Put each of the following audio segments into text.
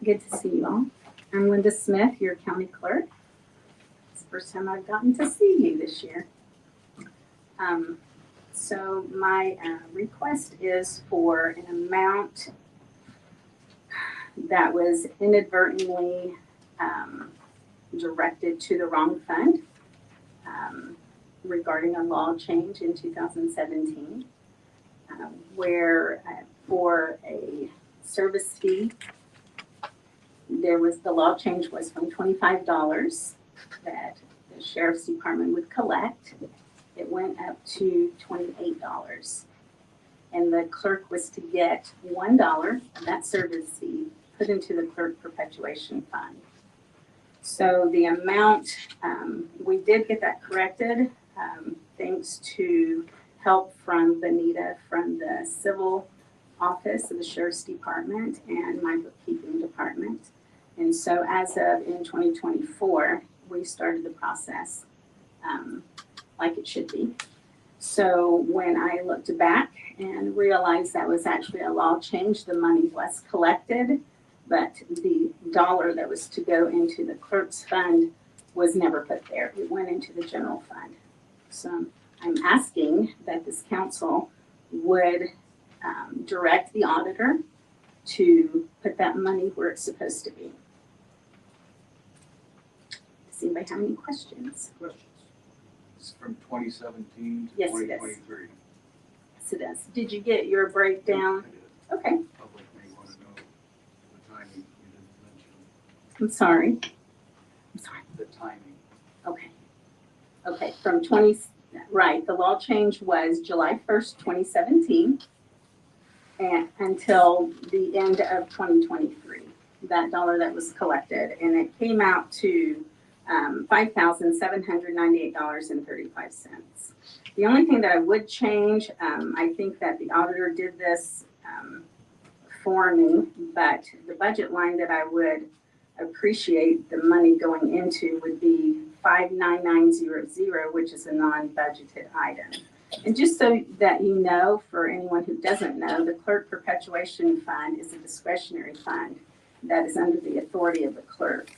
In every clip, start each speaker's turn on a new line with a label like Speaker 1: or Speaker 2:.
Speaker 1: Good to see you all. I'm Linda Smith, your county clerk. It's the first time I've gotten to see you this year. So my request is for an amount that was inadvertently directed to the wrong fund regarding a law change in 2017 where for a service fee, the law change was from $25 that the sheriff's department would collect. It went up to $28. And the clerk was to get $1 of that service fee put into the clerk perpetuation fund. So the amount, we did get that corrected thanks to help from Benita from the civil office of the sheriff's department and my bookkeeping department. And so as of in 2024, we started the process like it should be. So when I looked back and realized that was actually a law change, the money was collected, but the dollar that was to go into the clerk's fund was never put there. It went into the general fund. So I'm asking that this council would direct the auditor to put that money where it's supposed to be. Does anybody have any questions?
Speaker 2: Questions? It's from 2017 to
Speaker 1: Yes,
Speaker 2: 2023.
Speaker 1: Yes, it is. Did you get your breakdown? Okay.
Speaker 2: Public may want to know the timing. You didn't mention
Speaker 1: I'm sorry.
Speaker 2: the timing.
Speaker 1: Okay, right, the law change was July 1st, 2017, and until the end of 2023, that dollar that was collected, and it came out to $5,798.35. The only thing that I would change, I think that the auditor did this for me, but the budget line that I would appreciate the money going into would be 59900, which is a non-budgeted item. And just so that you know, for anyone who doesn't know, the Clerk Perpetuation Fund is a discretionary fund that is under the authority of the clerk.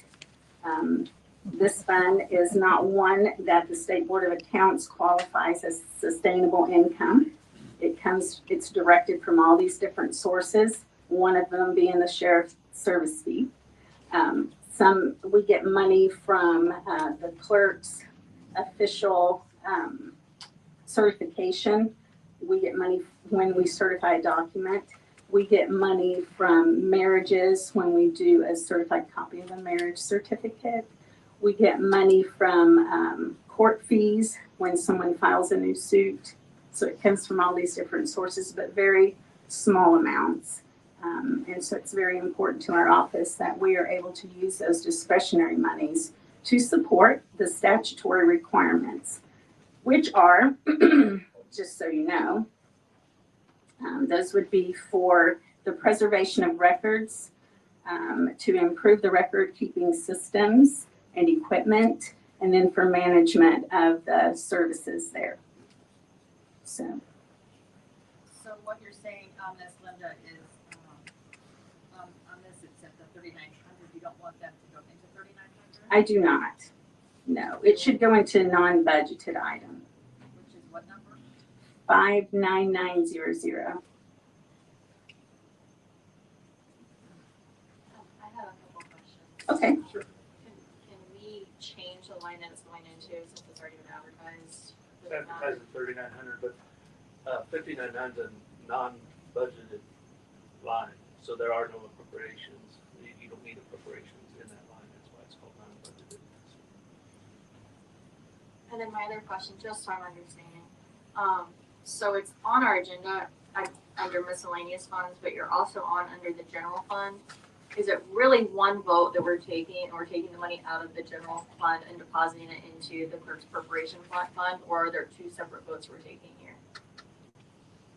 Speaker 1: This fund is not one that the State Board of Accounts qualifies as sustainable income. It's directed from all these different sources, one of them being the sheriff's service fee. We get money from the clerk's official certification. We get money when we certify a document. We get money from marriages when we do a certified copy of a marriage certificate. We get money from court fees when someone files a new suit. So it comes from all these different sources, but very small amounts. And so it's very important to our office that we are able to use those discretionary monies to support the statutory requirements, which are, just so you know, those would be for the preservation of records, to improve the record keeping systems and equipment, and then for management of the services there. So
Speaker 3: what you're saying on this, Linda, is on this it's at the 3,900. You don't want them to go into 3,900?
Speaker 1: I do not. No, it should go into a non-budgeted item.
Speaker 3: Which is what number?
Speaker 1: 59900.
Speaker 4: I have a couple questions.
Speaker 1: Okay.
Speaker 2: Sure.
Speaker 4: Can we change the line that it's going into since it's already been advertised?
Speaker 5: It's advertised at 3,900, but 5,900 is a non-budgeted line, so there are no appropriations. You don't need appropriations in that line. That's why it's called non-budgeted.
Speaker 4: And then my other question, just so I'm understanding, so it's on our agenda under miscellaneous funds, but you're also on under the general fund. Is it really one vote that we're taking, and we're taking the money out of the general fund and depositing it into the clerk's preparation fund, or are there two separate votes we're taking here?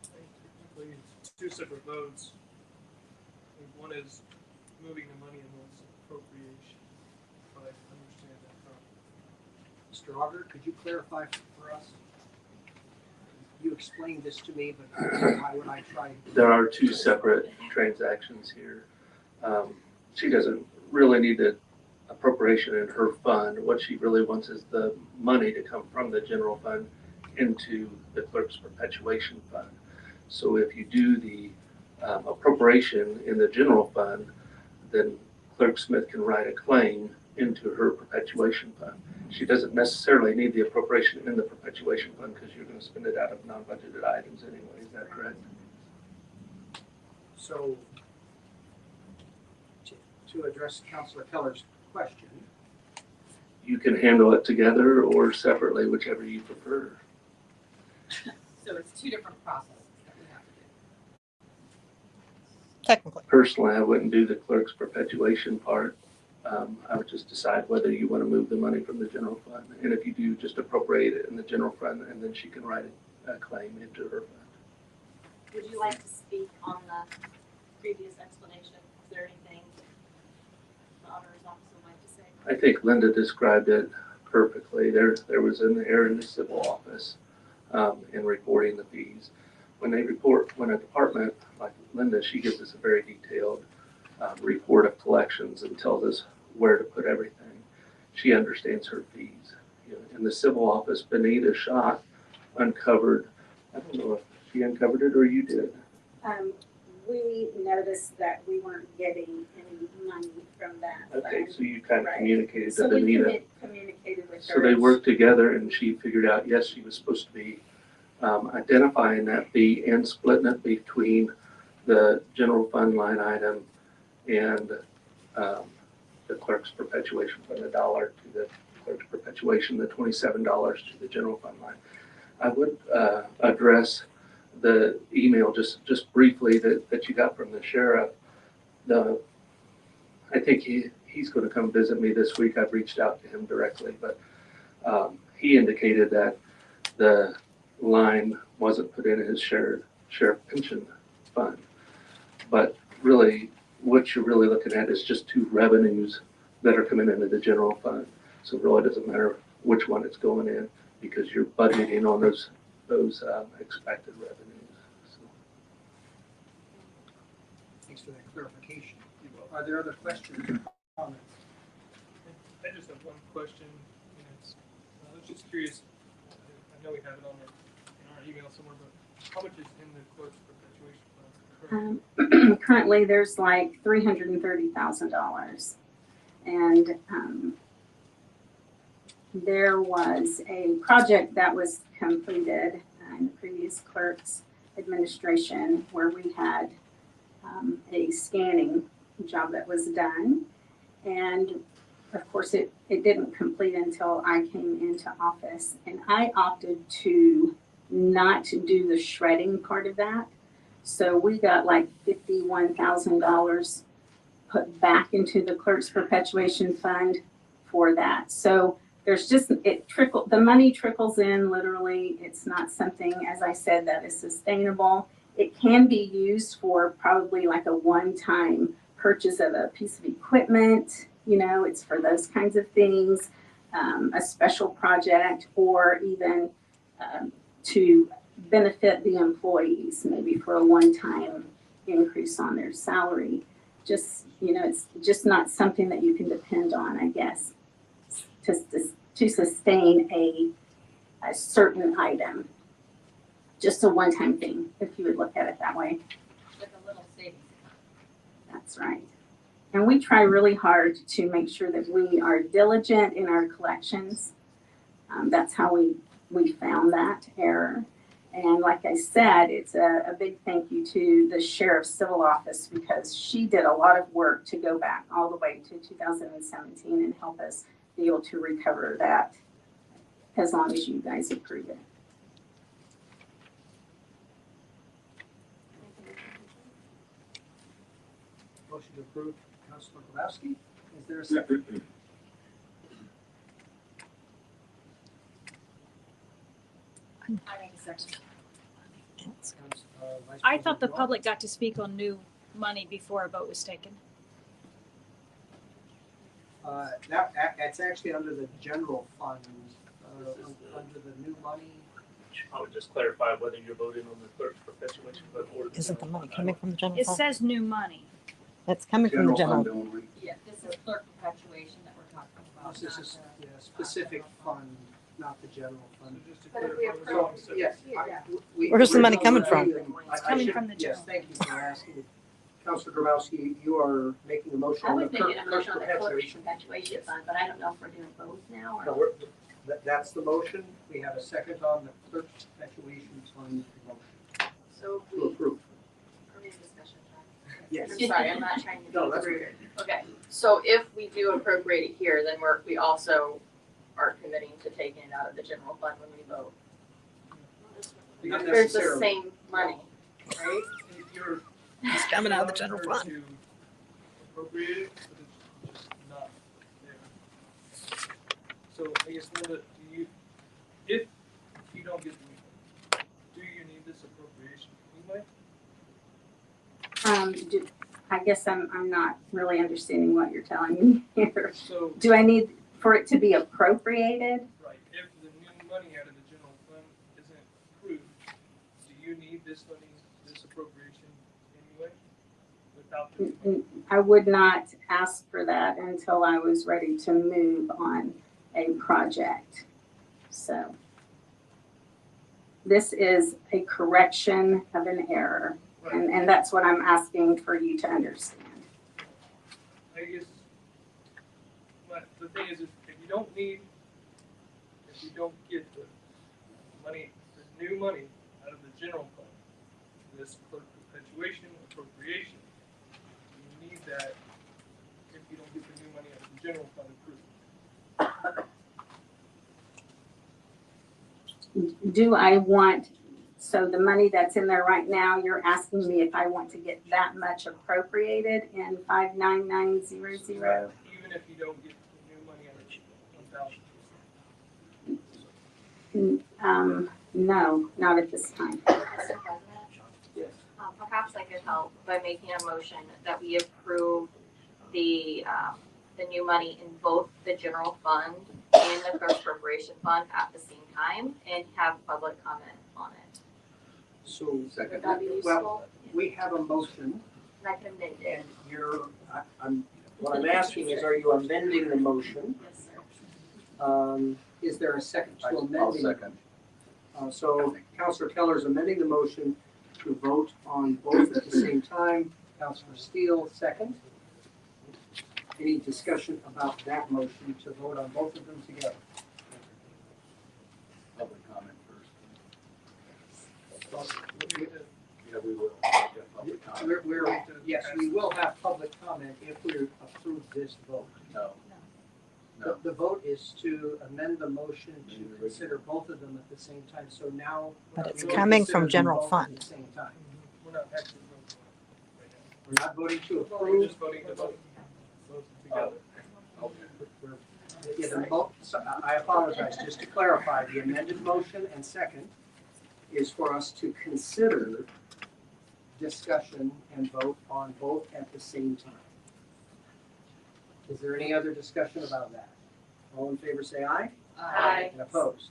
Speaker 5: Technically, it's two separate votes. One is moving the money and one's appropriation. If I understand that correctly.
Speaker 6: Mr. Auger, could you clarify for us? You explained this to me, but how would I try?
Speaker 7: There are two separate transactions here.
Speaker 5: she doesn't really need the appropriation in her fund. What she really wants is the money to come from the general fund into the clerk's perpetuation fund. So if you do the appropriation in the general fund, then Clerk Smith can write a claim into her perpetuation fund. She doesn't necessarily need the appropriation in the perpetuation fund because you're going to spend it out of non-budgeted items anyway. Is that correct?
Speaker 6: So, to address Councilor Keller's question,
Speaker 5: You can handle it together or separately, whichever you prefer.
Speaker 3: So it's two different processes that we have to do.
Speaker 7: Technically.
Speaker 5: Personally, I wouldn't do the clerk's perpetuation part. I would just decide whether you want to move the money from the general fund. And if you do, just appropriate it in the general fund, and then she can write a claim into her fund.
Speaker 4: Would you like to speak on the previous explanation? Is there anything the auditor's office would like to say?
Speaker 5: I think Linda described it perfectly. There was an error in the civil office in reporting the fees. When a department like Linda, she gives us a very detailed report of collections and tells us where to put everything. She understands her fees. In the civil office, Benita Schott uncovered, I don't know if she uncovered it or you did.
Speaker 1: We noticed that we weren't getting any money from that
Speaker 5: Okay,
Speaker 1: fund.
Speaker 5: so you kind of
Speaker 1: Right.
Speaker 5: communicated
Speaker 1: So
Speaker 5: to
Speaker 1: we
Speaker 5: Benita.
Speaker 1: communicated with her.
Speaker 5: So they worked together and she figured out, yes, she was supposed to be identifying that fee and splitting it between the general fund line item and the clerk's perpetuation fund, $1 to the clerk's perpetuation, the $27 to the general fund line. I would address the email just briefly that you got from the sheriff. I think he's going to come visit me this week. I've reached out to him directly, but he indicated that the line wasn't put in his sheriff pension fund. But really, what you're really looking at is just two revenues that are coming into the general fund. So it really doesn't matter which one it's going in because you're budgeting on those expected revenues. So.
Speaker 6: thanks for that clarification. Are there other questions or comments?
Speaker 8: I just have one question. I was just curious. I know we have it on in our email somewhere, but how much is in the clerk's perpetuation fund currently?
Speaker 1: Currently, there's like $330,000. And there was a project that was completed in the previous clerk's administration where we had a scanning job that was done. And of course, it didn't complete until I came into office. And I opted to not do the shredding part of that. So we got like $51,000 put back into the clerk's perpetuation fund for that. So there's just, the money trickles in literally. It's not something, as I said, that is sustainable. It can be used for probably like a one-time purchase of a piece of equipment. It's for those kinds of things, a special project, or even to benefit the employees, maybe for a one-time increase on their salary. It's just not something that you can depend on, I guess, to sustain a certain item. Just a one-time thing, if you would look at it that way.
Speaker 3: With a little savings.
Speaker 1: That's right. And we try really hard to make sure that we are diligent in our collections. That's how we found that error. And like I said, it's a big thank you to the sheriff's civil office because she did a lot of work to go back all the way to 2017 and help us be able to recover that as long as you guys approve it.
Speaker 6: Motion to approve, Councilor Kowalski. Is there a second?
Speaker 3: I make a second.
Speaker 6: Vice
Speaker 7: I thought the
Speaker 6: President
Speaker 7: public got to speak on new money before a vote was taken.
Speaker 6: It's actually under the general fund, under the new money.
Speaker 5: I would just clarify whether you're voting on the clerk's perpetuation fund or the
Speaker 9: Isn't the
Speaker 5: general
Speaker 9: money
Speaker 5: fund
Speaker 9: coming from the general
Speaker 7: It
Speaker 9: fund?
Speaker 7: says new money.
Speaker 9: It's coming from the general.
Speaker 2: fund only.
Speaker 3: clerk perpetuation that we're talking about.
Speaker 6: This
Speaker 3: not
Speaker 6: is
Speaker 3: the,
Speaker 6: a specific fund, not the general
Speaker 8: So
Speaker 6: fund.
Speaker 8: just to
Speaker 4: But if we
Speaker 8: clarify,
Speaker 4: approve-
Speaker 8: we're saying-
Speaker 6: Yes.
Speaker 3: Yeah.
Speaker 9: Where's the money coming from?
Speaker 7: It's coming from the
Speaker 6: Yes,
Speaker 7: general.
Speaker 6: thank you for asking. Counselor Grabowski, you are making a motion
Speaker 1: I
Speaker 6: on the
Speaker 1: was making a
Speaker 6: clerk's
Speaker 1: motion on the clerk's
Speaker 6: perpetuation.
Speaker 1: perpetuation fund, but I don't know if we're doing both now
Speaker 6: No,
Speaker 1: or.
Speaker 6: that's the motion. We have a second on the clerk's perpetuation fund motion
Speaker 4: So
Speaker 6: to
Speaker 4: we,
Speaker 6: approve.
Speaker 4: are we in discussion time?
Speaker 6: Yes.
Speaker 4: I'm sorry, I'm not trying to be
Speaker 6: No, that's
Speaker 4: rude. Okay, so if we do appropriate it here, then we also are committing to taking it out of the general fund when we vote.
Speaker 6: Not
Speaker 4: There's the
Speaker 6: necessarily.
Speaker 4: same money, right?
Speaker 8: You're
Speaker 9: It's coming out of the general
Speaker 8: allowing her
Speaker 9: fund.
Speaker 8: to appropriate it, but it's just not there. So I guess Linda, if you don't get the refund, do you need this appropriation anyway?
Speaker 1: I guess I'm not really understanding what you're telling me here.
Speaker 8: So,
Speaker 1: Do I need for it to be appropriated?
Speaker 8: right, if the new money out of the general fund isn't approved, do you need this money, this appropriation anyway? Without the new money?
Speaker 1: I would not ask for that until I was ready to move on a project. So this is a correction of an error, and that's what I'm asking for you to understand.
Speaker 8: I guess, but the thing is, if you don't get the money, the new money out of the general fund, this clerk perpetuation appropriation, you need that if you don't get the new money out of the general fund approved.
Speaker 1: Do I want, so the money that's in there right now, you're asking me if I want to get that much appropriated in 59900?
Speaker 8: Even if you don't get the new money out of 1,000.
Speaker 1: No, not at this time.
Speaker 4: Mr. President?
Speaker 6: Yes.
Speaker 4: Perhaps I could help by making a motion that we approve the new money in both the general fund and the clerk appropriation fund at the same time and have public comment on it.
Speaker 6: So,
Speaker 4: Would
Speaker 2: Second.
Speaker 4: that be
Speaker 6: well,
Speaker 4: useful?
Speaker 6: we have a motion,
Speaker 4: And I can amend it.
Speaker 6: and what I'm asking is, are you amending the motion?
Speaker 4: Yes, sir.
Speaker 6: Is there a second to
Speaker 2: I'll
Speaker 6: amending?
Speaker 2: second.
Speaker 6: So Councilor Keller is amending the motion to vote on both at the same time. Councilor Steele, second. Any discussion about that motion to vote on both of them together?
Speaker 2: Public comment first.
Speaker 6: We-
Speaker 2: Yeah, we will. Get public comment.
Speaker 6: Yes, we will have public comment if we approve this vote.
Speaker 2: No. No.
Speaker 6: The vote is to amend the motion to consider both of them at the same time, so now.
Speaker 9: But it's
Speaker 6: we will
Speaker 9: coming
Speaker 6: consider
Speaker 9: from
Speaker 6: them
Speaker 9: general
Speaker 6: both
Speaker 9: fund.
Speaker 6: At the same time.
Speaker 8: We're not actually voting right now.
Speaker 6: We're not voting to
Speaker 8: We're
Speaker 6: approve.
Speaker 8: just voting to vote both together.
Speaker 6: Yeah, I apologize, just to clarify, the amended motion and second is for us to consider discussion and vote on both at the same time. Is there any other discussion about that? All in favor say aye.
Speaker 4: Aye.
Speaker 6: And opposed?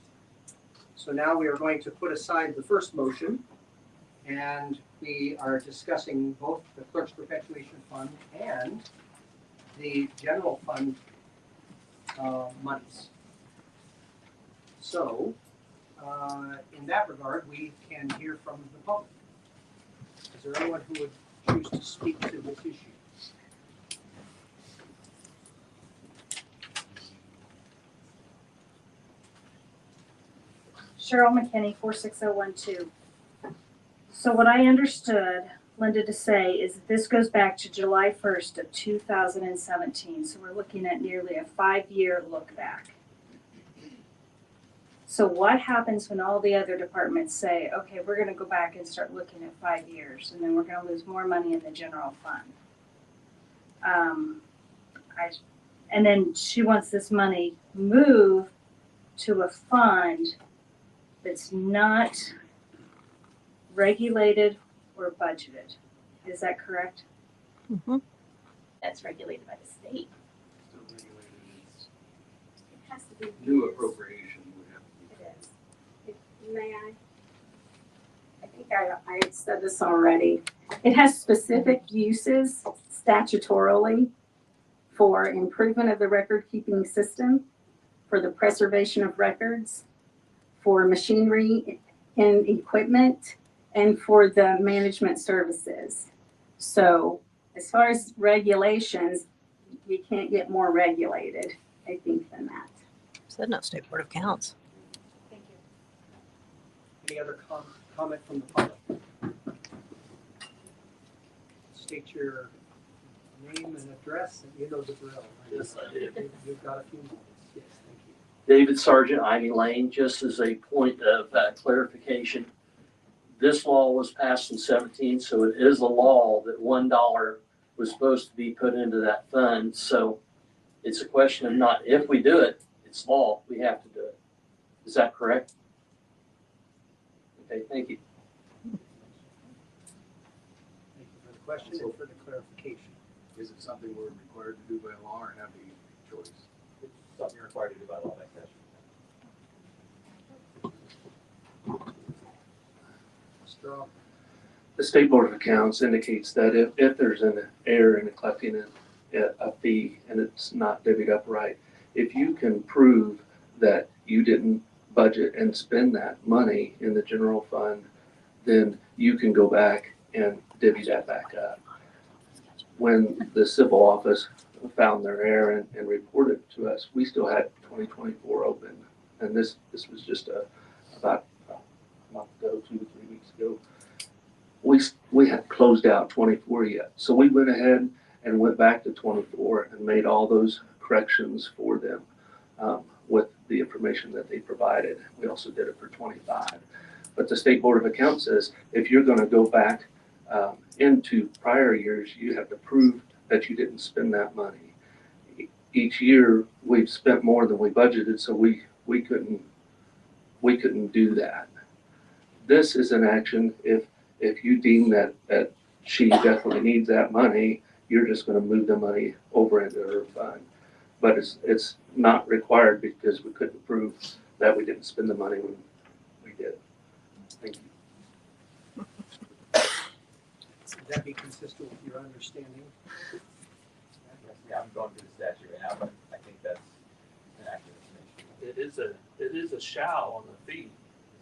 Speaker 6: So now we are going to put aside the first motion, and we are discussing both the clerk's perpetuation fund and the general fund monies. So, in that regard, we can hear from the public. Is there anyone who would choose to speak to this issue?
Speaker 7: Cheryl McKinney, 46012. So what I understood Linda to say is that this goes back to July 1st of 2017. So we're looking at nearly a 5-year look back. So what happens when all the other departments say, okay, we're going to go back and start looking at 5 years, and then we're going to lose more money in the general fund? And then she wants this money moved to a fund that's not regulated or budgeted. Is that correct?
Speaker 9: Mhm.
Speaker 1: That's regulated by the state.
Speaker 2: Still regulated. It's
Speaker 1: It has to be.
Speaker 2: New appropriation would have to be.
Speaker 1: It is. May I? I think I had said this already. It has specific uses statutorily for improvement of the record-keeping system, for the preservation of records, for machinery and equipment, and for the management services. So as far as regulations, you can't get more regulated, I think, than that.
Speaker 9: Said no state board of accounts.
Speaker 4: Thank you.
Speaker 6: Any other comment from the public? State your name and address, and you know the drill. Right?
Speaker 5: Yes, I did.
Speaker 6: You've got a few moments. Yes, thank you.
Speaker 5: David Sargent, Ivy Lane, just as a point of clarification. This law was passed in 17, so it is a law that $1 was supposed to be put into that fund. So it's a question of not if we do it, it's law, we have to do it. Is that correct? Okay, thank you.
Speaker 6: Thank you for the question and for the clarification.
Speaker 2: Is it something we're required to do by law or have the choice?
Speaker 10: It's something you're required to do by law by statute.
Speaker 6: Straw.
Speaker 5: The State Board of Accounts indicates that if there's an error in collecting a fee and it's not divvied up right, if you can prove that you didn't budget and spend that money in the general fund, then you can go back and divvy that back up. When the civil office found their error and reported it to us, we still had 2024 open. And this was just about a month ago, 2 to 3 weeks ago. We hadn't closed out 24 yet. So we went ahead and went back to 24 and made all those corrections for them with the information that they provided. We also did it for 25. But the State Board of Accounts says if you're going to go back into prior years, you have to prove that you didn't spend that money. Each year we've spent more than we budgeted, so we couldn't do that. This is an action if you deem that she definitely needs that money, you're just going to move the money over into her fund. But it's not required because we couldn't prove that we didn't spend the money when we did. Thank you.
Speaker 6: Would that be consistent with your understanding?
Speaker 10: Yeah, I'm going through the statute right now, but I think that's an accurate information.
Speaker 5: It is a shall on the fee.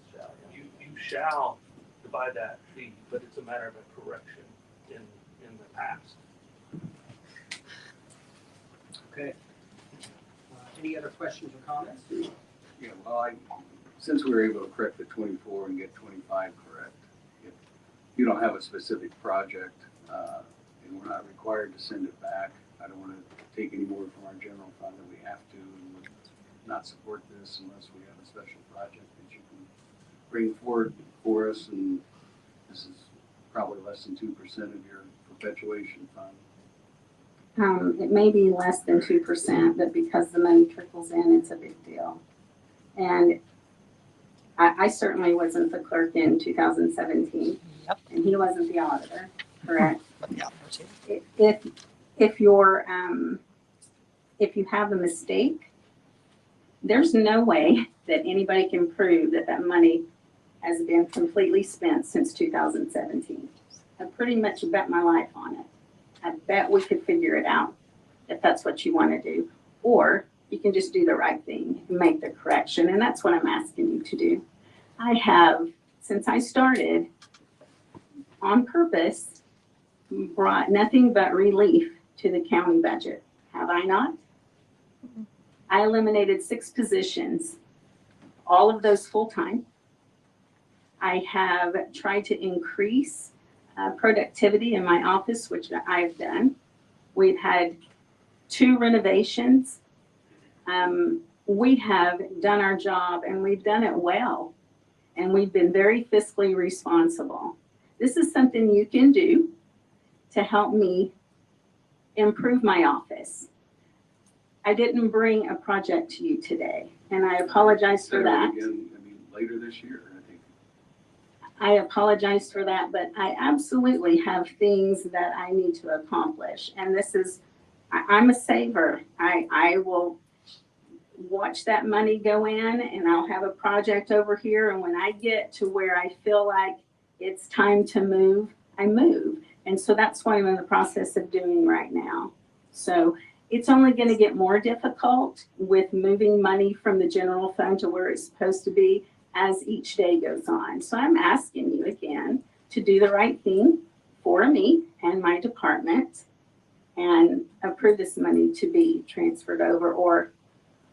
Speaker 10: It's, yeah.
Speaker 5: You shall divide that fee, but it's a matter of a correction in the past.
Speaker 6: Okay. Any other questions or comments?
Speaker 2: Yeah, well, since we were able to correct the 24 and get 25 correct, if you don't have a specific project and we're not required to send it back, I don't want to take any more from our general fund than we have to and would not support this unless we have a special project that you can bring forward for us. And this is probably less than 2% of your perpetuation fund.
Speaker 1: It may be less than 2%, but because the money trickles in, it's a big deal. And I certainly wasn't the clerk in 2017.
Speaker 9: Yep.
Speaker 1: And he wasn't the auditor, correct?
Speaker 9: Yeah.
Speaker 1: If you have a mistake, there's no way that anybody can prove that that money has been completely spent since 2017. I pretty much bet my life on it. I bet we could figure it out if that's what you want to do. Or you can just do the right thing and make the correction. And that's what I'm asking you to do. I have, since I started, on purpose, brought nothing but relief to the county budget. Have I not? I eliminated 6 positions, all of those full-time. I have tried to increase productivity in my office, which I've done. We've had 2 renovations. We have done our job and we've done it well. And we've been very fiscally responsible. This is something you can do to help me improve my office. I didn't bring a project to you today, and I apologize for that.
Speaker 2: Again, later this year, I think.
Speaker 1: I apologize for that, but I absolutely have things that I need to accomplish. And this is, I'm a saver. I will watch that money go in and I'll have a project over here. And when I get to where I feel like it's time to move, I move. And so that's what I'm in the process of doing right now. So It's only gonna get more difficult with moving money from the general fund to where it's supposed to be as each day goes on. So I'm asking you again to do the right thing for me and my department and approve this money to be transferred over or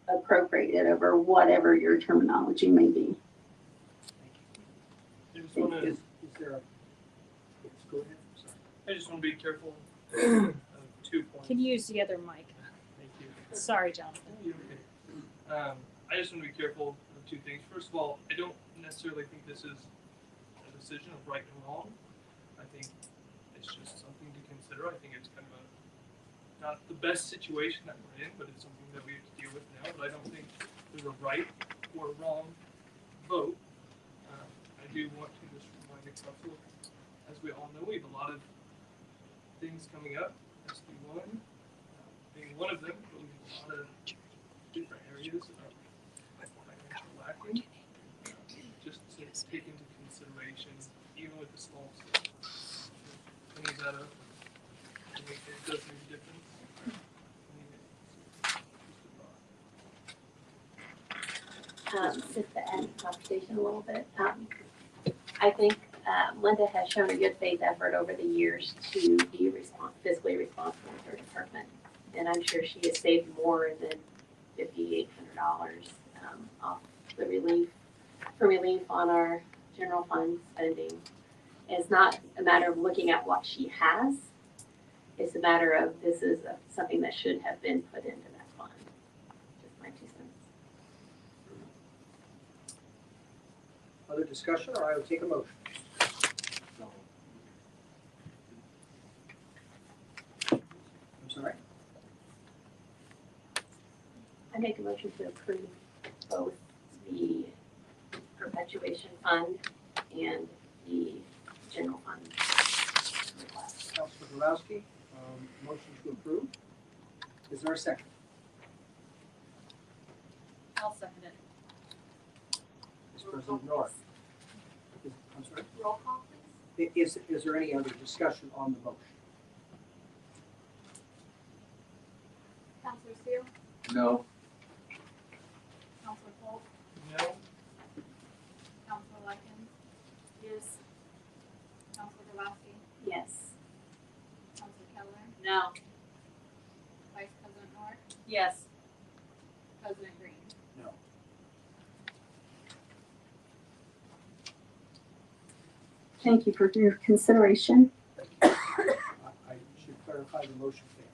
Speaker 1: appropriated over, whatever your terminology may be.
Speaker 8: I just wanna,
Speaker 6: Is there a, yes, go ahead, I'm sorry.
Speaker 8: I just wanna be careful of 2 points.
Speaker 7: Can you use the other mic?
Speaker 8: Thank you.
Speaker 7: Sorry, Jonathan.
Speaker 8: You're okay. I just want to be careful of 2 things. First of all, I don't necessarily think this is a decision of right and wrong. I think it's just something to consider. I think it's kind of not the best situation that we're in, but it's something that we have to deal with now. But I don't think there's a right or a wrong vote. I do want to just remind the council, as we all know, we have a lot of things coming up. SB1 being one of them, but we have a lot of different areas of financial lacking. Just to take into consideration, even with the small stuff, cleaning that up, it does make a difference.
Speaker 11: Just to end the conversation a little bit, I think Linda has shown a good faith effort over the years to be fiscally responsible with her department. And I'm sure she has saved more than $5,800 off the relief on our general fund spending. It's not a matter of looking at what she has. It's a matter of this is something that should have been put into that fund. Just my 2 cents.
Speaker 6: Other discussion, or I will take a motion. I'm sorry?
Speaker 11: I make a motion to approve both the perpetuation fund and the general fund request.
Speaker 6: Councilor Borowski, motion to approve. Is there a second?
Speaker 3: I'll second it.
Speaker 6: Vice President North. I'm sorry?
Speaker 4: Roll call, please.
Speaker 6: Is there any other discussion on the motion?
Speaker 4: Counselor Steele?
Speaker 2: No,
Speaker 4: Counselor Polk?
Speaker 8: No,
Speaker 4: Counselor Likens? Yes. Counselor Borowski?
Speaker 1: Yes.
Speaker 4: Counselor Keller?
Speaker 3: No.
Speaker 4: Vice President North?
Speaker 3: Yes.
Speaker 4: President Green?
Speaker 6: No.
Speaker 1: Thank you for your consideration.
Speaker 6: I should clarify the motion failed.